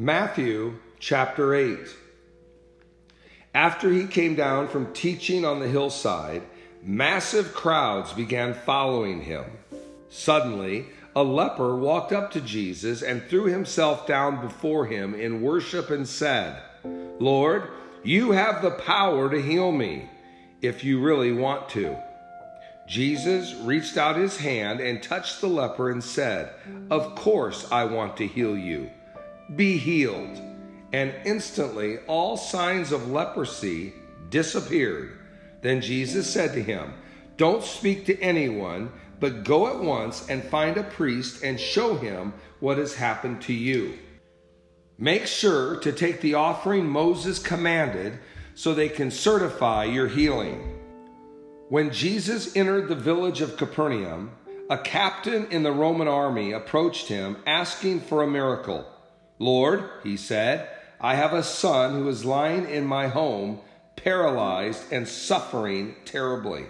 Matthew chapter 8. After he came down from teaching on the hillside, massive crowds began following him. Suddenly, a leper walked up to Jesus and threw himself down before him in worship and said, "Lord, you have the power to heal me, if you really want to." Jesus reached out his hand and touched the leper and said, "Of course I want to heal you. Be healed." And instantly all signs of leprosy disappeared. Then Jesus said to him, "Don't speak to anyone, but go at once and find a priest and show him what has happened to you. Make sure to take the offering Moses commanded so they can certify your healing." When Jesus entered the village of Capernaum, a captain in the Roman army approached him asking for a miracle. "Lord," he said, "I have a son who is lying in my home, paralyzed and suffering terribly."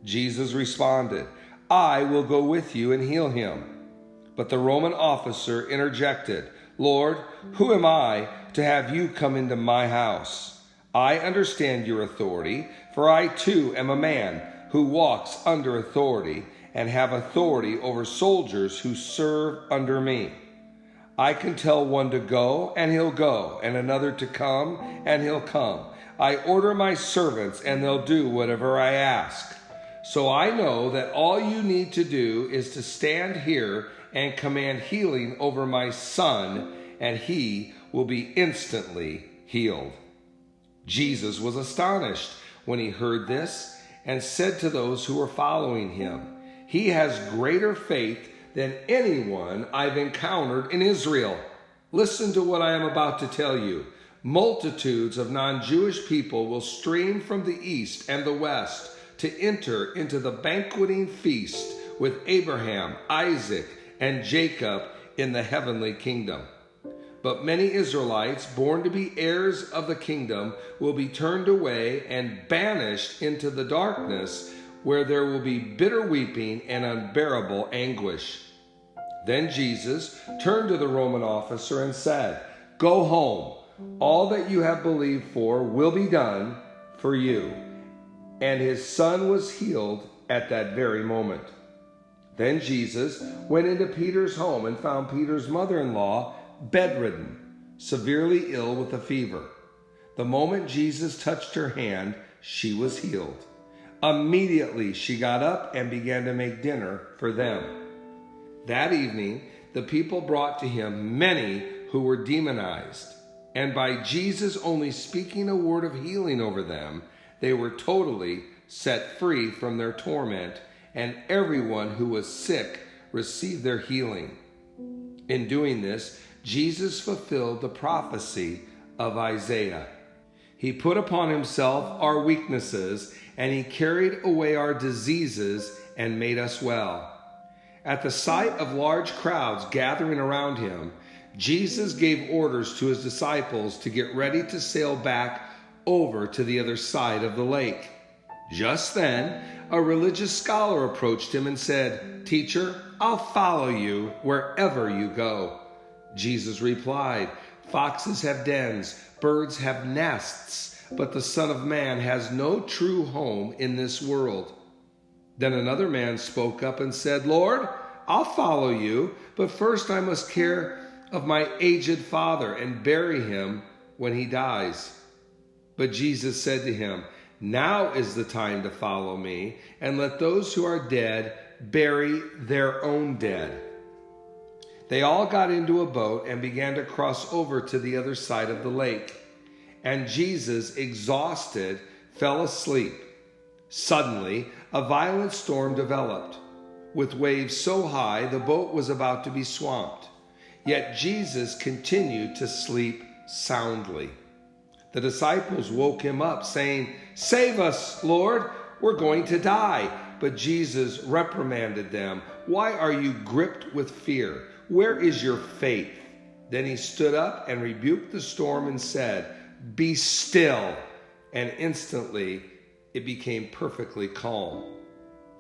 Jesus responded, "I will go with you and heal him." But the Roman officer interjected, "Lord, who am I to have you come into my house? I understand your authority, for I too am a man who walks under authority and have authority over soldiers who serve under me. I can tell one to go, and he'll go, and another to come, and he'll come. I order my servants, and they'll do whatever I ask. So I know that all you need to do is to stand here and command healing over my son, and he will be instantly healed." Jesus was astonished when he heard this and said to those who were following him, "He has greater faith than anyone I've encountered in Israel. Listen to what I am about to tell you. Multitudes of non-Jewish people will stream from the east and the west to enter into the banqueting feast with Abraham, Isaac, and Jacob in the heavenly kingdom. But many Israelites born to be heirs of the kingdom will be turned away and banished into the darkness, where there will be bitter weeping and unbearable anguish." Then Jesus turned to the Roman officer and said, "Go home. All that you have believed for will be done for you." And his son was healed at that very moment. Then Jesus went into Peter's home and found Peter's mother-in-law bedridden, severely ill with a fever. The moment Jesus touched her hand, she was healed. Immediately she got up and began to make dinner for them. That evening, the people brought to him many who were demonized, and by Jesus only speaking a word of healing over them, they were totally set free from their torment, and everyone who was sick received their healing. In doing this, Jesus fulfilled the prophecy of Isaiah. He put upon himself our weaknesses, and he carried away our diseases and made us well. At the sight of large crowds gathering around him, Jesus gave orders to his disciples to get ready to sail back over to the other side of the lake. Just then, a religious scholar approached him and said, "Teacher, I'll follow you wherever you go." Jesus replied, "Foxes have dens, birds have nests, but the Son of Man has no true home in this world." Then another man spoke up and said, "Lord, I'll follow you, but first I must care of my aged father and bury him when he dies." But Jesus said to him, "Now is the time to follow me, and let those who are dead bury their own dead." They all got into a boat and began to cross over to the other side of the lake. And Jesus, exhausted, fell asleep. Suddenly, a violent storm developed. With waves so high, the boat was about to be swamped. Yet Jesus continued to sleep soundly. The disciples woke him up, saying, "Save us, Lord, we're going to die." But Jesus reprimanded them. "Why are you gripped with fear? Where is your faith?" Then he stood up and rebuked the storm and said, "Be still." And instantly it became perfectly calm.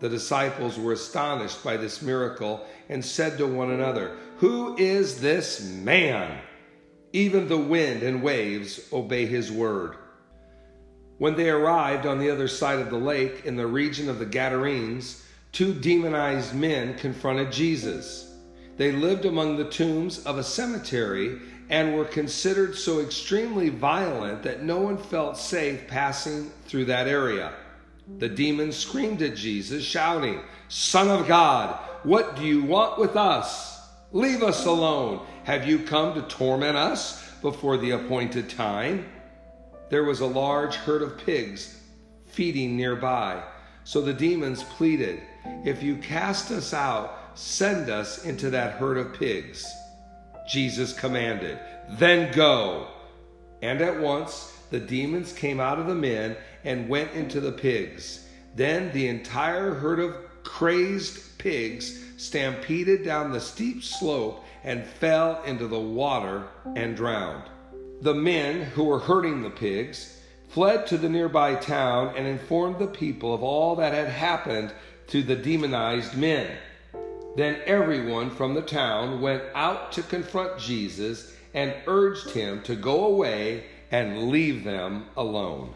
The disciples were astonished by this miracle and said to one another, "Who is this man? Even the wind and waves obey his word. When they arrived on the other side of the lake in the region of the Gadarenes, 2 demonized men confronted Jesus. They lived among the tombs of a cemetery and were considered so extremely violent that no one felt safe passing through that area. The demons screamed at Jesus, shouting, "Son of God, what do you want with us? Leave us alone. Have you come to torment us before the appointed time?" There was a large herd of pigs feeding nearby, so the demons pleaded, "If you cast us out, send us into that herd of pigs." Jesus commanded, "Then go." And at once the demons came out of the men and went into the pigs. Then the entire herd of crazed pigs stampeded down the steep slope and fell into the water and drowned. The men who were herding the pigs fled to the nearby town and informed the people of all that had happened to the demonized men. Then everyone from the town went out to confront Jesus and urged him to go away and leave them alone.